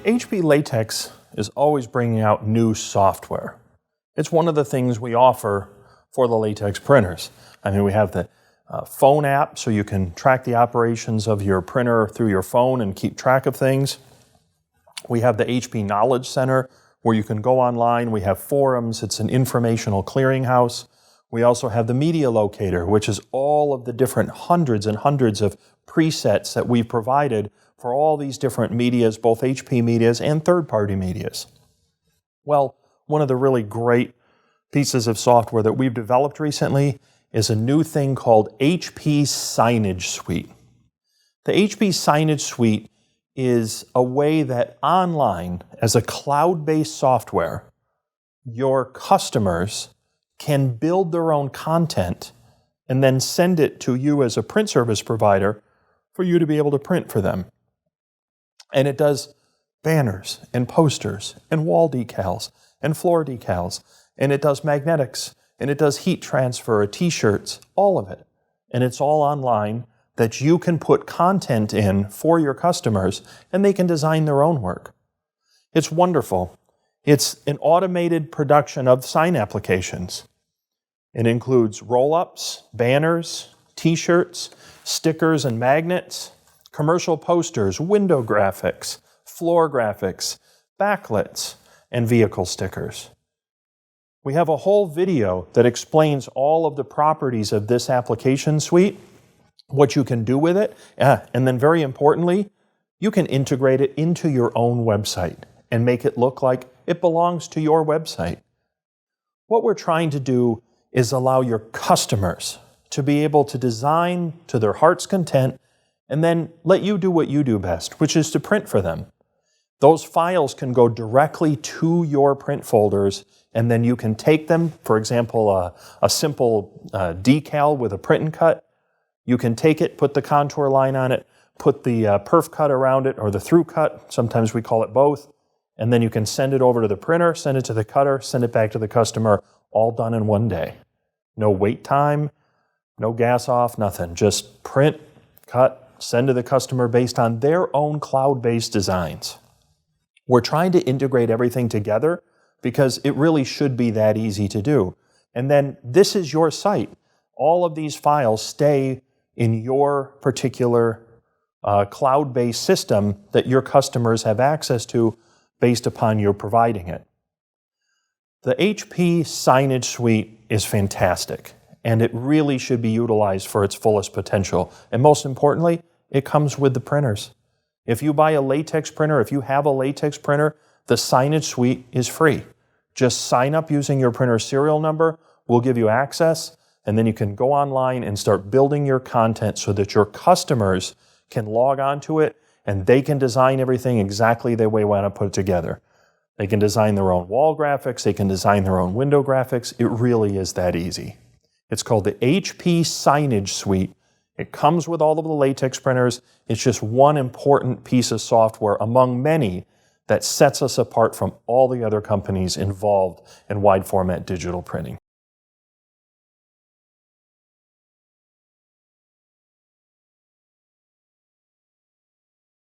HP Latex is always bringing out new software. It's one of the things we offer for the latex printers. I mean, we have the phone app, so you can track the operations of your printer through your phone and keep track of things. We have the HP Knowledge Center, where you can go online. We have forums. It's an informational clearinghouse. We also have the Media Locator, which is all of the different hundreds and hundreds of presets that we've provided for all these different medias, both HP medias and third-party medias. Well, one of the really great pieces of software that we've developed recently is a new thing called HP Signage Suite. The HP Signage Suite is a way that online, as a cloud-based software, your customers can build their own content and then send it to you as a print service provider for you to be able to print for them. And it does banners and posters and wall decals and floor decals, and it does magnetics, and it does heat transfer, t-shirts, all of it. And it's all online that you can put content in for your customers, and they can design their own work. It's wonderful. It's an automated production of sign applications. It includes roll-ups, banners, t-shirts, stickers and magnets, commercial posters, window graphics, floor graphics, backlets, and vehicle stickers. We have a whole video that explains all of the properties of this application suite, what you can do with it, and then very importantly, you can integrate it into your own website and make it look like it belongs to your website. What we're trying to do is allow your customers to be able to design to their heart's content and then let you do what you do best, which is to print for them. Those files can go directly to your print folders, and then you can take them, for example, a simple decal with a print and cut. You can take it, put the contour line on it, put the perf cut around it, or the through cut, sometimes we call it both, and then you can send it over to the printer, send it to the cutter, send it back to the customer, all done in one day. No wait time, no gas off, nothing. Just print, cut, send to the customer based on their own cloud-based designs. We're trying to integrate everything together because it really should be that easy to do. And then this is your site. All of these files stay in your particular cloud-based system that your customers have access to based upon you providing it. The HP Signage Suite is fantastic, and it really should be utilized for its fullest potential. And most importantly, it comes with the printers. If you buy a latex printer, if you have a latex printer, the Signage Suite is free. Just sign up using your printer serial number. We'll give you access, and then you can go online and start building your content so that your customers can log onto it and they can design everything exactly the way we want to put it together. They can design their own wall graphics. They can design their own window graphics. It really is that easy. It's called the HP Signage Suite. It comes with all of the latex printers. It's just one important piece of software among many that sets us apart from all the other companies involved in wide format digital printing.